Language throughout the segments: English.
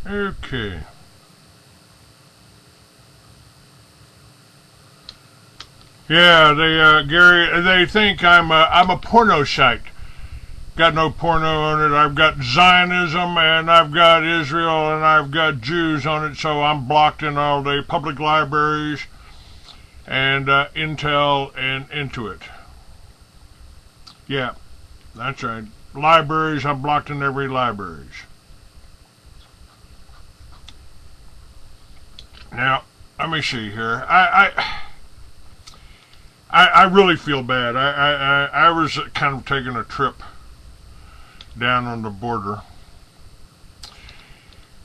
Okay. Yeah, Gary, they think I'm a porno site. Got no porno on it. I've got Zionism and I've got Israel and I've got Jews on it, so I'm blocked in all the public libraries and Intel and Intuit. Yeah, that's right. Libraries, I'm blocked in every libraries. Now, let me see here. I really feel bad. I was kind of taking a trip down on the border.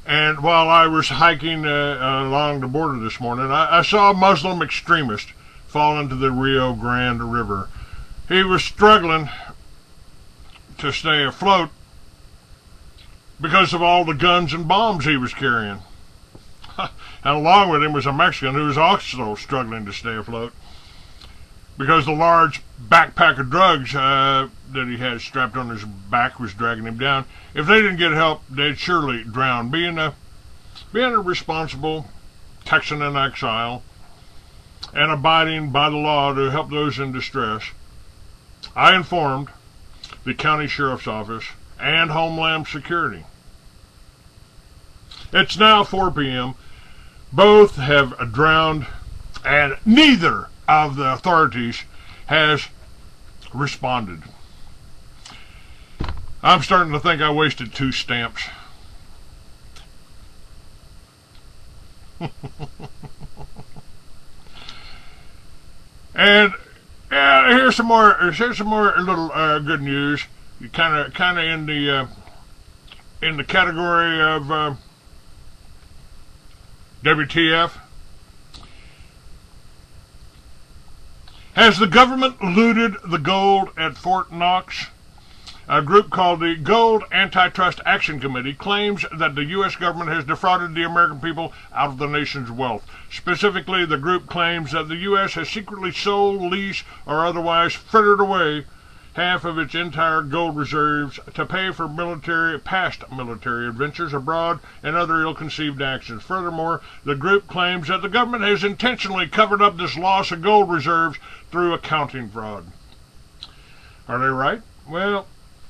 And while I was hiking along the border this morning, I saw a Muslim extremist fall into the Rio Grande River. He was struggling to stay afloat because of all the guns and bombs he was carrying. And along with him was a Mexican who was also struggling to stay afloat because the large backpack of drugs that he had strapped on his back was dragging him down. If they didn't get help, they'd surely drown. Being a responsible Texan in exile and abiding by the law to help those in distress, I informed the county sheriff's office and Homeland Security. It's now 4 p.m. Both have drowned, and neither of the authorities has responded. I'm starting to think I wasted 2 stamps. And here's some more little good news. Kind of in the category of WTF. Has the government looted the gold at Fort Knox? A group called the Gold Antitrust Action Committee claims that the U.S. government has defrauded the American people out of the nation's wealth. Specifically, the group claims that the U.S. has secretly sold, leased, or otherwise frittered away half of its entire gold reserves to pay for past military adventures abroad and other ill-conceived actions. Furthermore, the group claims that the government has intentionally covered up this loss of gold reserves through accounting fraud. Are they right? Well,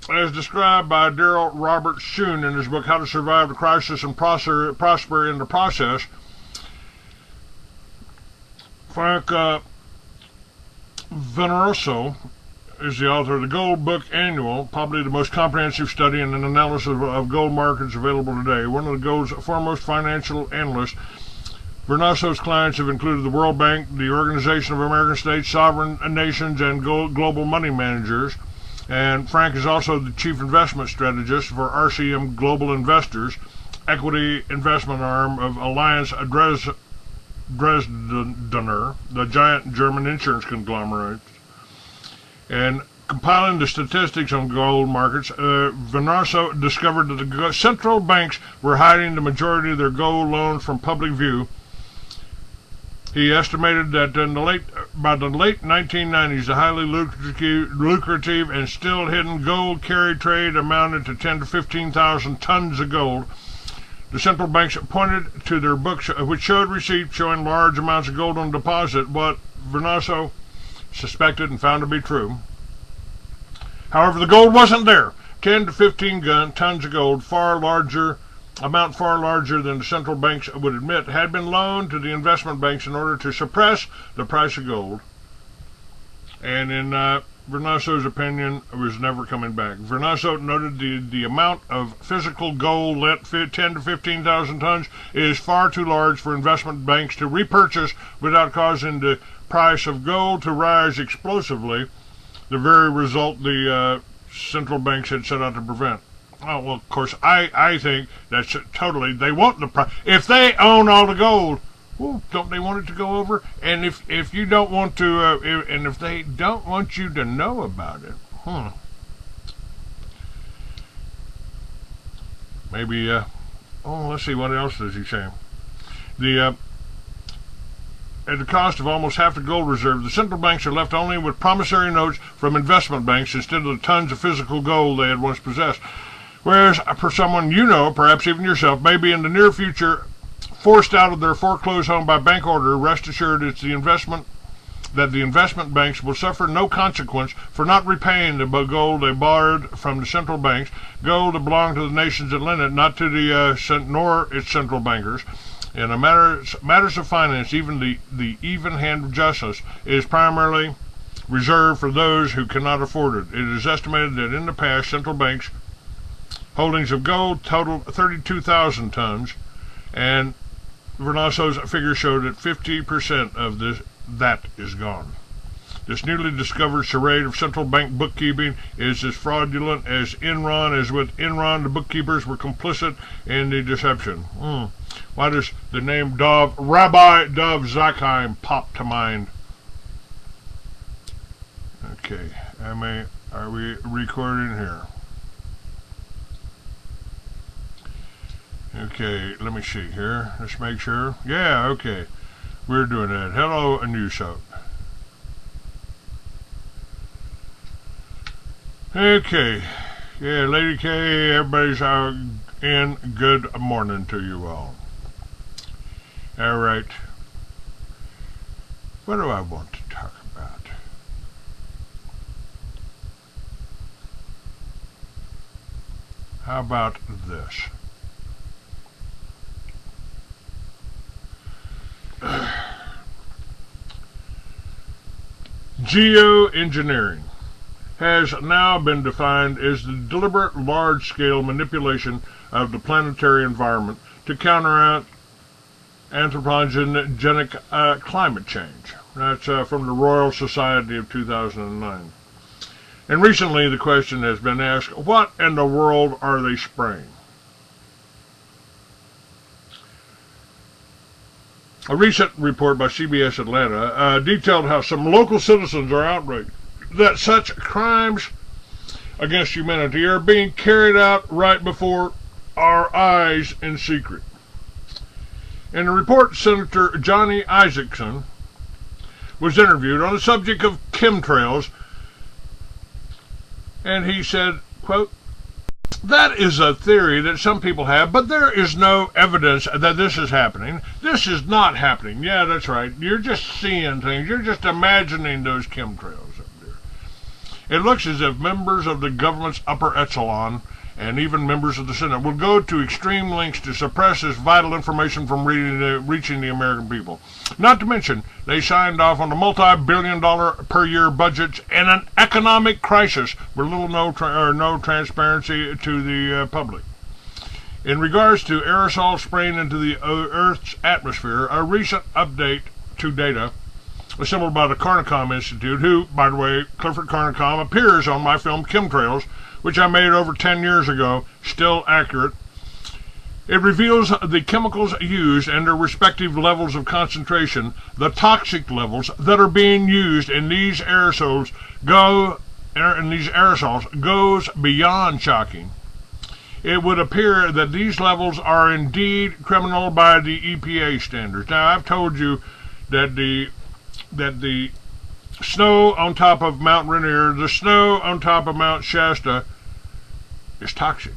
as described by Daryl Robert Schoon in his book How to Survive the Crisis and Prosper in the Process, Frank Veneroso is the author of the Gold Book Annual, probably the most comprehensive study and an analysis of gold markets available today. One of the gold's foremost financial analysts. Vernaso's clients have included the World Bank, the Organization of American States, sovereign nations, and global money managers. And Frank is also the chief investment strategist for RCM Global Investors, equity investment arm of Alliance Dresdner, the giant German insurance conglomerate. And compiling the statistics on gold markets, Venaso discovered that the central banks were hiding the majority of their gold loans from public view. He estimated that by the late 1990s, the highly lucrative and still hidden gold carry trade amounted to 10 to 15,000 tons of gold. The central banks pointed to their books, which showed receipts showing large amounts of gold on deposit, what Venaso suspected and found to be true. However, the gold wasn't there. 10 to 15 tons of gold, far larger than the central banks would admit, had been loaned to the investment banks in order to suppress the price of gold. And in Vernaso's opinion, it was never coming back. Vernaso noted the amount of physical gold, 10 to 15,000 tons, is far too large for investment banks to repurchase without causing the price of gold to rise explosively, the very result the central banks had set out to prevent. Oh, well, of course, I think that's totally, they want the price. If they own all the gold, well, don't they want it to go over? And if you don't want to, and if they don't want you to know about it, maybe, let's see, what else does he say? At the cost of almost half the gold reserve, the central banks are left only with promissory notes from investment banks instead of the tons of physical gold they had once possessed. Whereas for someone you know, perhaps even yourself, may be in the near future forced out of their foreclosed home by bank order, rest assured it's the investment banks will suffer no consequence for not repaying the gold they borrowed from the central banks, gold that belonged to the nations that lent it, not to the nor its central bankers. In matters of finance, even the even hand of justice is primarily reserved for those who cannot afford it. It is estimated that in the past, central banks' holdings of gold totaled 32,000 tons, and Vernasso's figure showed that 50% of that is gone. This newly discovered charade of central bank bookkeeping is as fraudulent as Enron. As with Enron, the bookkeepers were complicit in the deception. Why does the name Rabbi Dov Zakheim pop to mind? Okay, are we recording here? Okay, let me see here. Let's make sure. Yeah, okay. We're doing that. Hello, a news show. Okay. Yeah, Lady K, everybody's in. Good morning to you all. Alright. What do I want to talk about? How about this? Geoengineering has now been defined as the deliberate large-scale manipulation of the planetary environment to counteract anthropogenic climate change. That's from the Royal Society of 2009. And recently the question has been asked, what in the world are they spraying? A recent report by CBS Atlanta detailed how some local citizens are outraged that such crimes against humanity are being carried out right before our eyes in secret. In the report, Senator Johnny Isakson was interviewed on the subject of chemtrails, and he said, quote, "That is a theory that some people have, but there is no evidence that this is happening. This is not happening." Yeah, that's right. You're just seeing things. You're just imagining those chemtrails up there. It looks as if members of the government's upper echelon and even members of the Senate will go to extreme lengths to suppress this vital information from reaching the American people. Not to mention, they signed off on a multi-billion-dollar per year budgets in an economic crisis with little no transparency to the public. In regards to aerosol spraying into the Earth's atmosphere, a recent update to data assembled by the Carnicom Institute, who, by the way, Clifford Carnicom appears on my film Chemtrails, which I made over 10 years ago, still accurate. It reveals the chemicals used and their respective levels of concentration. The toxic levels that are being used in these aerosols goes beyond shocking. It would appear that these levels are indeed criminal by the EPA standards. Now, I've told you that the snow on top of Mount Rainier, the snow on top of Mount Shasta is toxic.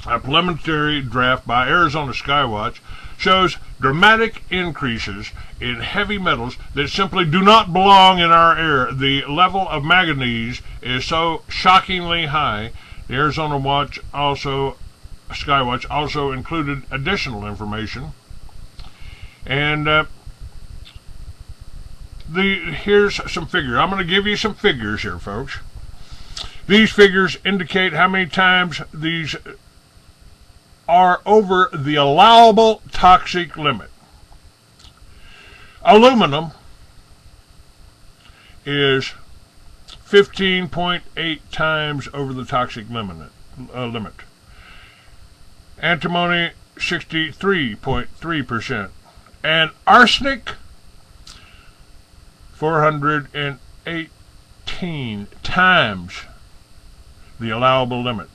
A preliminary draft by Arizona Skywatch shows dramatic increases in heavy metals that simply do not belong in our air. The level of manganese is so shockingly high. The Arizona Skywatch also included additional information. And here's some figures. I'm going to give you some figures here, folks. These figures indicate how many times these are over the allowable toxic limit. Aluminum is 15.8 times over the toxic limit. Antimony, 63.3%. And arsenic, 418 times the allowable limit.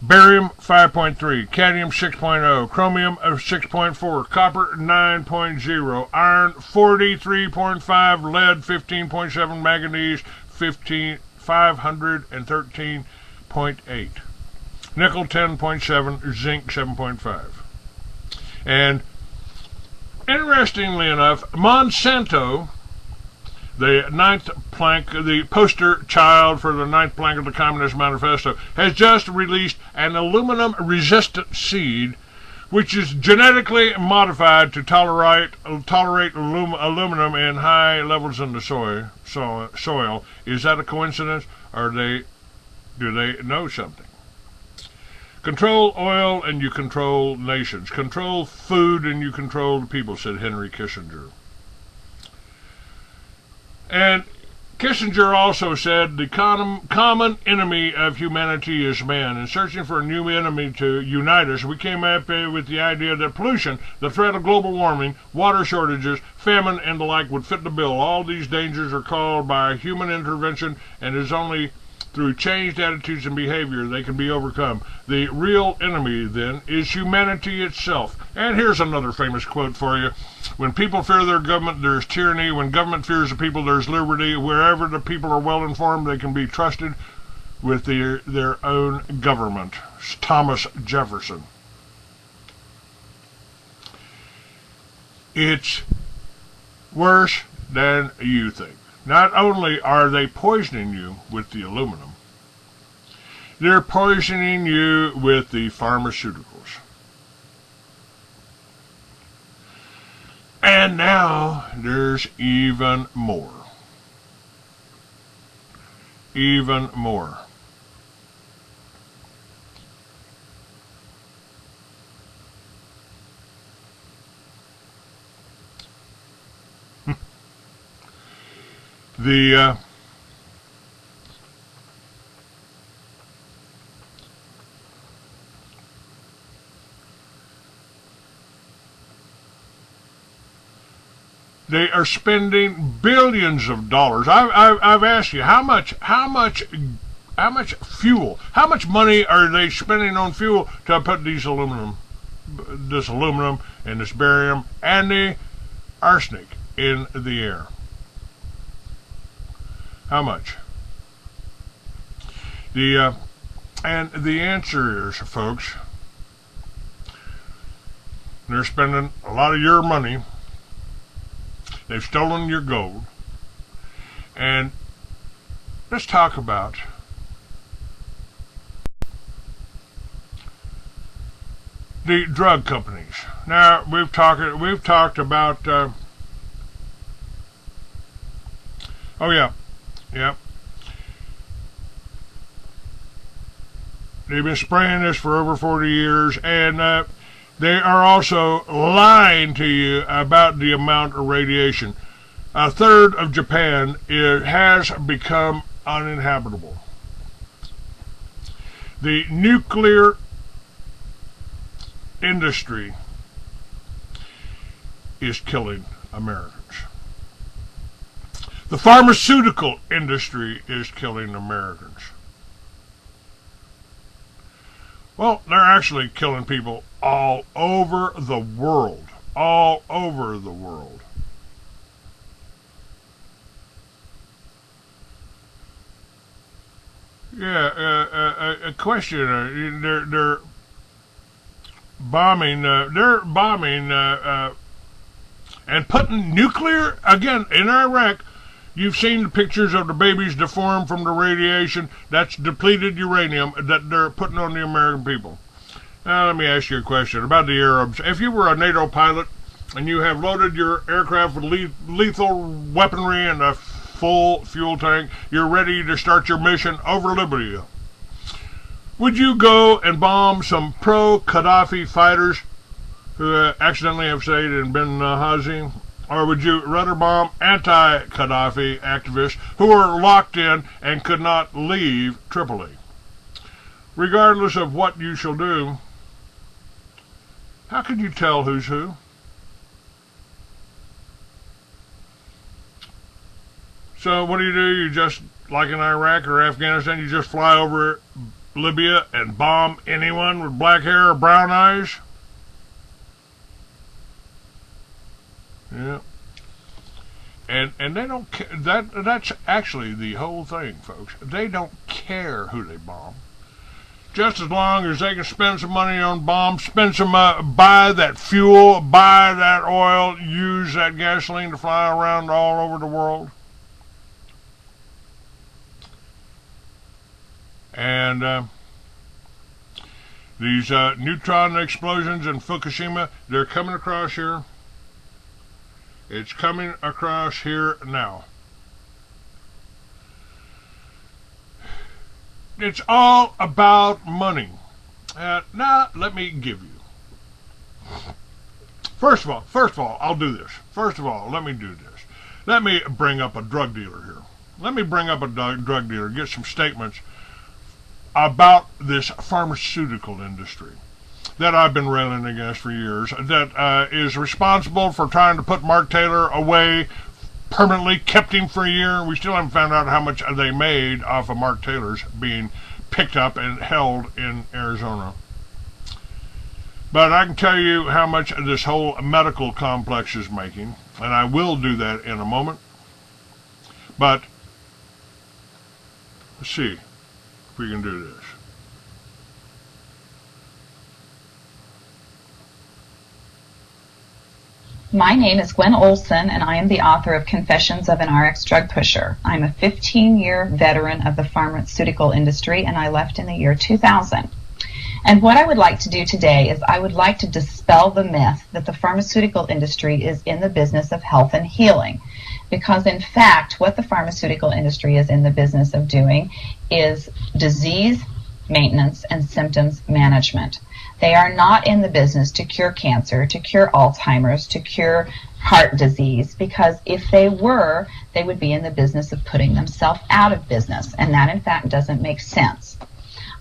Barium 5.3, cadmium 6.0, chromium 6.4, copper 9.0, iron 43.5, lead 15.7, manganese 513.8, 8.8, nickel 10.7, zinc 7.5. And interestingly enough, Monsanto, the ninth plank, the poster child for the ninth plank of the Communist Manifesto, has just released an aluminum-resistant seed which is genetically modified to tolerate aluminum in high levels in the soil. Is that a coincidence, or do they know something? Control oil and you control nations. Control food and you control the people, said Henry Kissinger. And Kissinger also said the common enemy of humanity is man. In searching for a new enemy to unite us, we came up with the idea that pollution, the threat of global warming, water shortages, famine, and the like would fit the bill. All these dangers are caused by human intervention, and it is only through changed attitudes and behavior they can be overcome. The real enemy, then, is humanity itself. And here's another famous quote for you. When people fear their government, there's tyranny. When government fears the people, there's liberty. Wherever the people are well informed, they can be trusted with their own government. It's Thomas Jefferson. It's worse than you think. Not only are they poisoning you with the aluminum, they're poisoning you with the pharmaceuticals. And now there's even more. Even more. They are spending billions of dollars. I've asked you how much fuel, how much money are they spending on fuel to put this aluminum and this barium and the arsenic in the air? How much? And the answer is, folks, they're spending a lot of your money. They've stolen your gold. And let's talk about the drug companies. Now we've talked about they've been spraying this for over 40 years, and they are also lying to you about the amount of radiation. A third of Japan has become uninhabitable. The nuclear industry is killing Americans. The pharmaceutical industry is killing Americans. Well, they're actually killing people all over the world. All over the world. Yeah, a question. They're bombing. And putting nuclear again in Iraq. You've seen the pictures of the babies deformed from the radiation. That's depleted uranium that they're putting on the American people. Now, let me ask you a question about the Arabs. If you were a NATO pilot and you have loaded your aircraft with lethal weaponry and a full fuel tank, you're ready to start your mission over Libya. Would you go and bomb some pro-Gaddafi fighters who accidentally have stayed in Benghazi? Or would you rather bomb anti-Gaddafi activists who are locked in and could not leave Tripoli? Regardless of what you shall do, how can you tell who's who? So what do? You just, like in Iraq or Afghanistan, you just fly over Libya and bomb anyone with black hair or brown eyes? Yeah. And they don't care. That's actually the whole thing, folks. They don't care who they bomb. just as long as they can spend some money on bombs, spend some buy that fuel, buy that oil, use that gasoline to fly around all over the world. And these neutron explosions in Fukushima, they're coming across here. It's coming across here now. It's all about money. Now, let me give you. First of all, I'll do this. First of all, let me do this. Let me bring up a drug dealer here. Let me bring up a drug dealer, get some statements about this pharmaceutical industry that I've been railing against for years, that is responsible for trying to put Mark Taylor away permanently, kept him for a year. We still haven't found out how much they made off of Mark Taylor's being picked up and held in Arizona. But I can tell you how much this whole medical complex is making, and I will do that in a moment. But let's see if we can do this. My name is Gwen Olson, and I am the author of Confessions of an RX Drug Pusher. I'm a 15-year veteran of the pharmaceutical industry, and I left in the year 2000. And what I would like to do today is I would like to dispel the myth that the pharmaceutical industry is in the business of health and healing. Because in fact, what the pharmaceutical industry is in the business of doing is disease maintenance and symptoms management. They are not in the business to cure cancer, to cure Alzheimer's, to cure heart disease, because if they were, they would be in the business of putting themselves out of business, and that in fact doesn't make sense.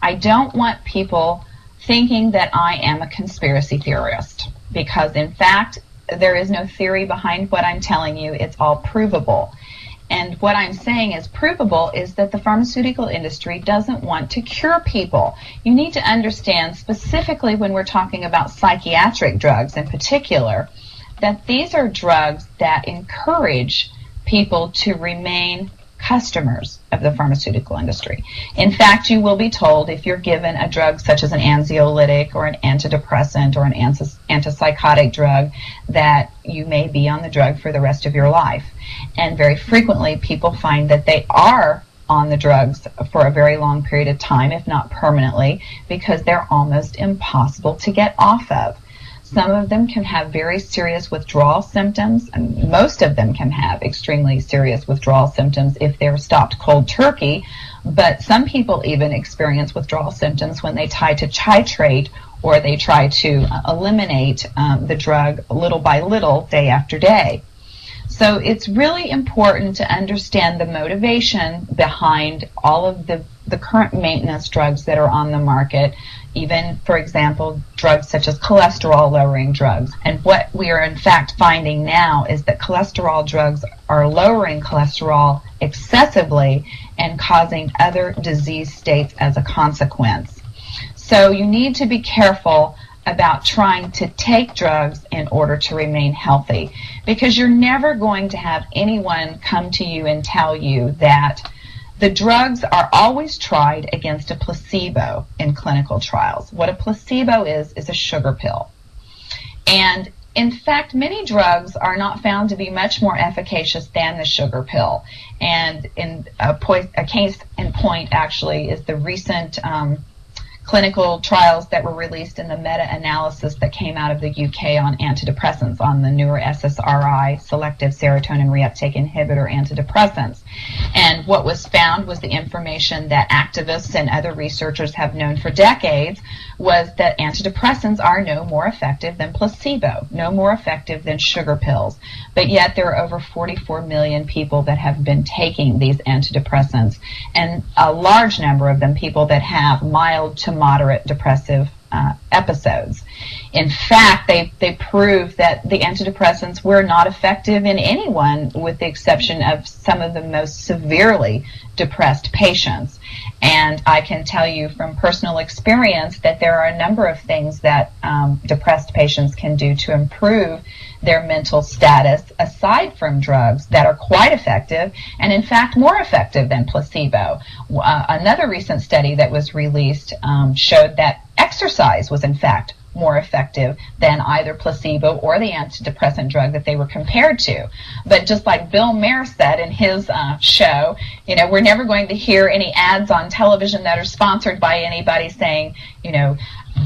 I don't want people thinking that I am a conspiracy theorist, because in fact there is no theory behind what I'm telling you. It's all provable. And what I'm saying is provable is that the pharmaceutical industry doesn't want to cure people. You need to understand, specifically when we're talking about psychiatric drugs in particular, that these are drugs that encourage people to remain customers of the pharmaceutical industry. In fact, you will be told if you're given a drug such as an anxiolytic or an antidepressant or an antipsychotic drug that you may be on the drug for the rest of your life. And very frequently people find that they are on the drugs for a very long period of time, if not permanently, because they're almost impossible to get off of. Some of them can have very serious withdrawal symptoms, and most of them can have extremely serious withdrawal symptoms if they're stopped cold turkey, but some people even experience withdrawal symptoms when they try to titrate or they try to eliminate the drug little by little, day after day. So it's really important to understand the motivation behind all of the current maintenance drugs that are on the market, even, for example, drugs such as cholesterol-lowering drugs. And what we are in fact finding now is that cholesterol drugs are lowering cholesterol excessively and causing other disease states as a consequence. So you need to be careful about trying to take drugs in order to remain healthy, because you're never going to have anyone come to you and tell you that the drugs are always tried against a placebo in clinical trials. What a placebo is a sugar pill. And in fact, many drugs are not found to be much more efficacious than the sugar pill. And in a case in point actually is the recent clinical trials that were released in the meta-analysis that came out of the UK on antidepressants, on the newer SSRI, selective serotonin reuptake inhibitor antidepressants. And what was found was the information that activists and other researchers have known for decades, was that antidepressants are no more effective than placebo, no more effective than sugar pills. But yet there are over 44 million people that have been taking these antidepressants, and a large number of them people that have mild to moderate depressive episodes. In fact, they proved that the antidepressants were not effective in anyone with the exception of some of the most severely depressed patients. And I can tell you from personal experience that there are a number of things that depressed patients can do to improve their mental status aside from drugs that are quite effective and in fact more effective than placebo. Another recent study that was released showed that exercise was in fact more effective than either placebo or the antidepressant drug that they were compared to. But just like Bill Maher said in his show, you know, we're never going to hear any ads on television that are sponsored by anybody saying, you know,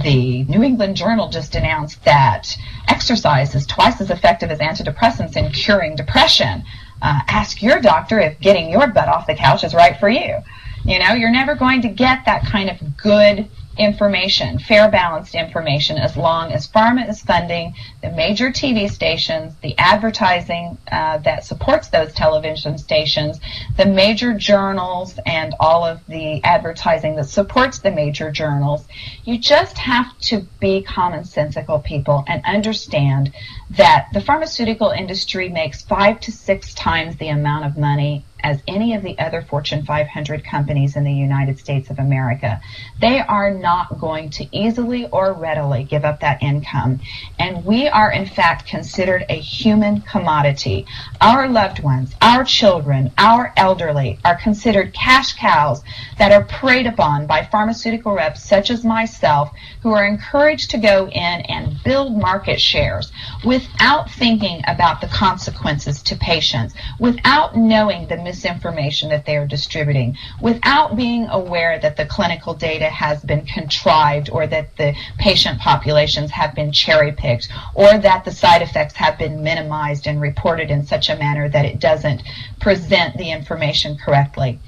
the New England Journal just announced that exercise is twice as effective as antidepressants in curing depression. Ask your doctor if getting your butt off the couch is right for you. You know, you're never going to get that kind of good information, fair, balanced information, as long as pharma is funding the major TV stations, the advertising that supports those television stations, the major journals, and all of the advertising that supports the major journals. You just have to be commonsensical people and understand that the pharmaceutical industry makes 5 to 6 times the amount of money as any of the other Fortune 500 companies in the United States of America. They are not going to easily or readily give up that income. And we are, in fact, considered a human commodity. Our loved ones, our children, our elderly are considered cash cows that are preyed upon by pharmaceutical reps such as myself, who are encouraged to go in and build market shares without thinking about the consequences to patients, without knowing the misinformation that they are distributing, without being aware that the clinical data has been contrived, or that the patient populations have been cherry-picked, or that the side effects have been minimized and reported in such a manner that it doesn't present the information correctly.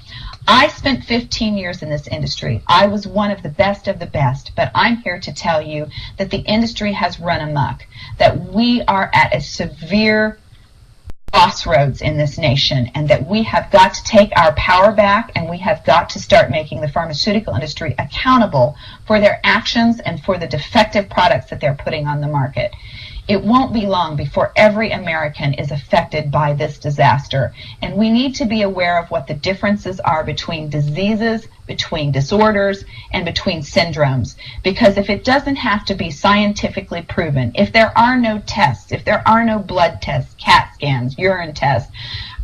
I spent 15 years in this industry. I was one of the best, but I'm here to tell you that the industry has run amok, that we are at a severe crossroads in this nation, and that we have got to take our power back, and we have got to start making the pharmaceutical industry accountable for their actions and for the defective products that they're putting on the market. It won't be long before every American is affected by this disaster, and we need to be aware of what the differences are between diseases, between disorders, and between syndromes. Because if it doesn't have to be scientifically proven, if there are no tests, if there are no blood tests, CAT scans, urine tests,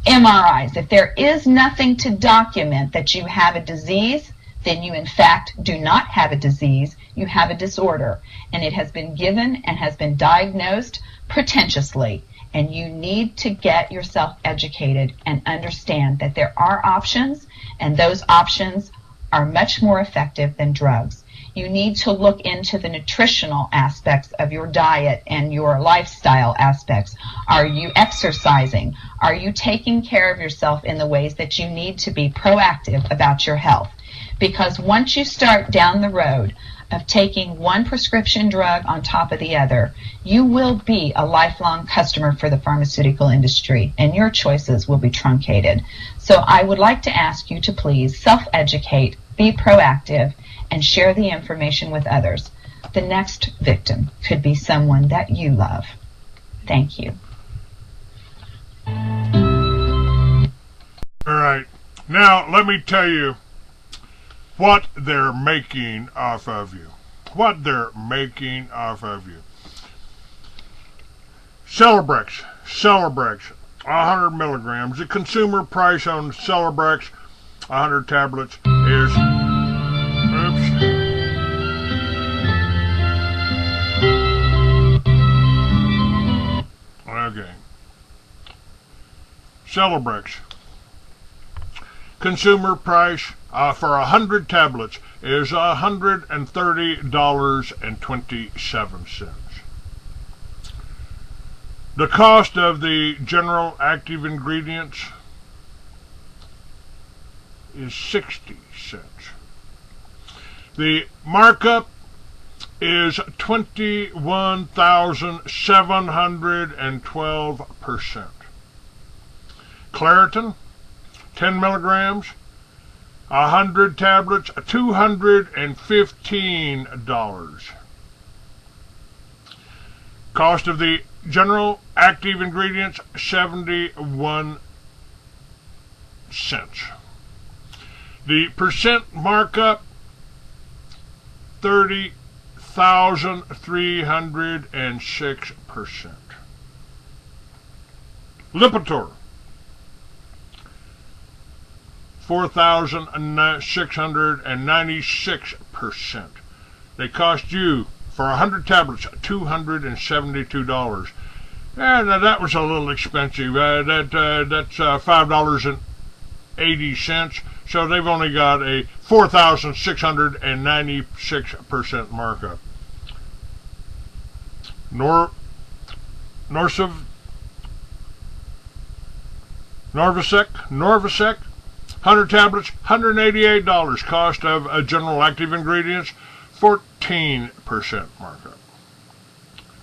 MRIs, if there is nothing to document that you have a disease, then you in fact do not have a disease, you have a disorder, and it has been given and has been diagnosed pretentiously, and you need to get yourself educated and understand that there are options, and those options are much more effective than drugs. You need to look into the nutritional aspects of your diet and your lifestyle aspects. Are you exercising? Are you taking care of yourself in the ways that you need to be proactive about your health? Because once you start down the road of taking one prescription drug on top of the other, you will be a lifelong customer for the pharmaceutical industry, and your choices will be truncated. So I would like to ask you to please self-educate, be proactive, and share the information with others. The next victim could be someone that you love. Thank you. All right. Now, let me tell you what they're making off of you. What they're making off of you. Celebrex, 100 milligrams. The consumer price on Celebrex, 100 tablets, is, okay. Celebrex. Consumer price for 100 tablets is $130.27. The cost of the general active ingredients is 60 cents. The markup is 21,712%. Claritin, 10 milligrams, 100 tablets, $215. Cost of the general active ingredients, 71 cents. The percent markup, 30,306%. Lipitor, 4,696%. They cost you, for 100 tablets, $272. And that was a little expensive. That's $5.80. So they've only got a 4,696% markup. Norvasec, 100 tablets, $188. Cost of general active ingredients, 14% markup.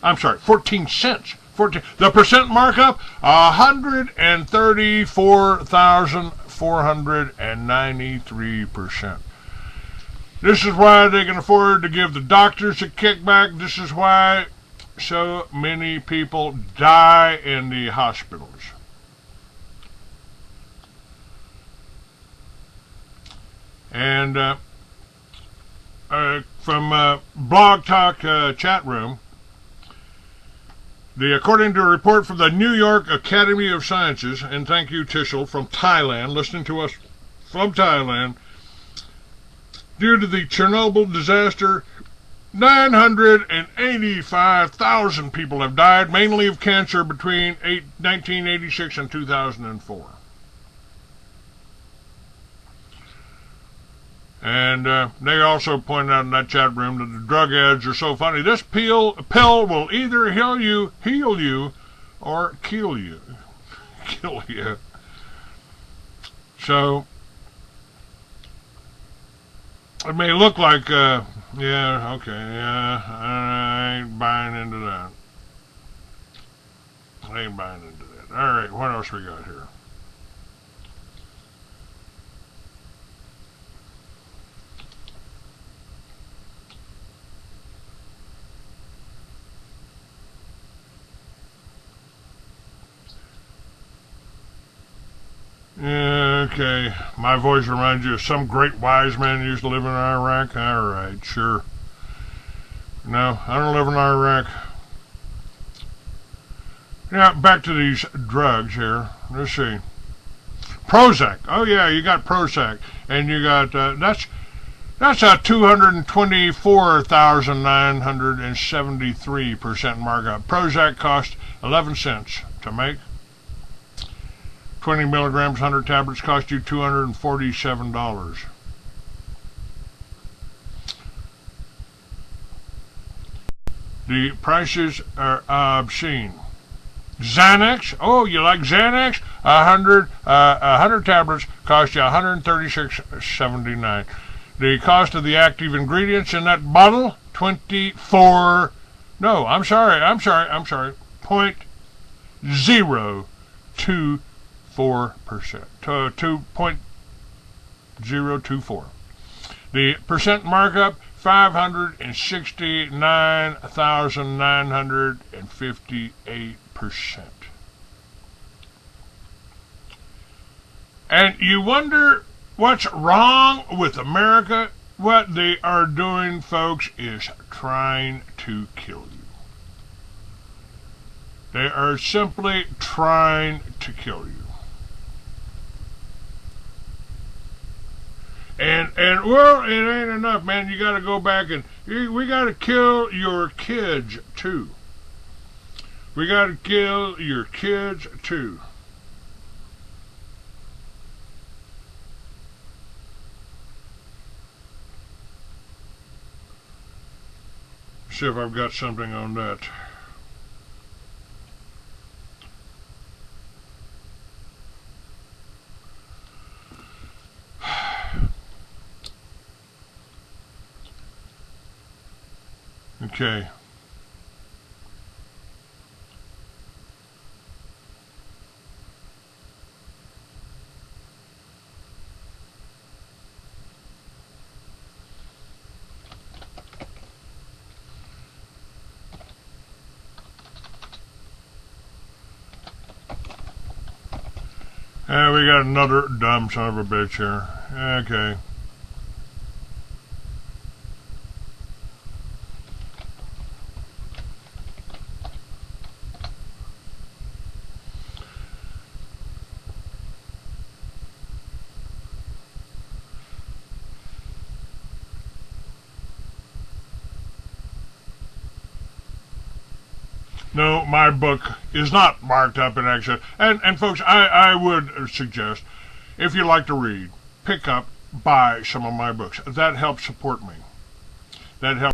I'm sorry, 14 cents. The percent markup, 134,493%. This is why they can afford to give the doctors a kickback. This is why so many people die in the hospitals. And from Blog Talk chat room, according to a report from the New York Academy of Sciences, and thank you, Tishel, from Thailand, listening to us from Thailand, due to the Chernobyl disaster, 985,000 people have died, mainly of cancer, between 1986 and 2004. And they also pointed out in that chat room that the drug ads are so funny. This pill will either heal you, or kill you. Kill you. So, it may look like, I ain't buying into that. Alright, what else we got here? Okay, my voice reminds you of some great wise man who used to live in Iraq. Alright, sure. No, I don't live in Iraq. Now, back to these drugs here. Let's see. Prozac. Oh yeah, you got Prozac. And you got, that's a 224,973% markup. Prozac cost 11 cents to make. 20 milligrams, 100 tablets cost you $247. The prices are obscene. Xanax, oh, you like Xanax? 100 tablets cost you $136.79. The cost of the active ingredients in that bottle, 0.02%. To 2.024. The percent markup, 569,958%. And you wonder what's wrong with America? What they are doing, folks, is trying to kill you. They are simply trying to kill you. And well, it ain't enough, man. You got to go back and we got to kill your kids too. We got to kill your kids too. See if I've got something on that. Okay. We got another dumb son of a bitch here. Okay. No, my book is not marked up in excess. And folks, I would suggest, if you like to read, pick up, buy some of my books. That helps support me. That helps.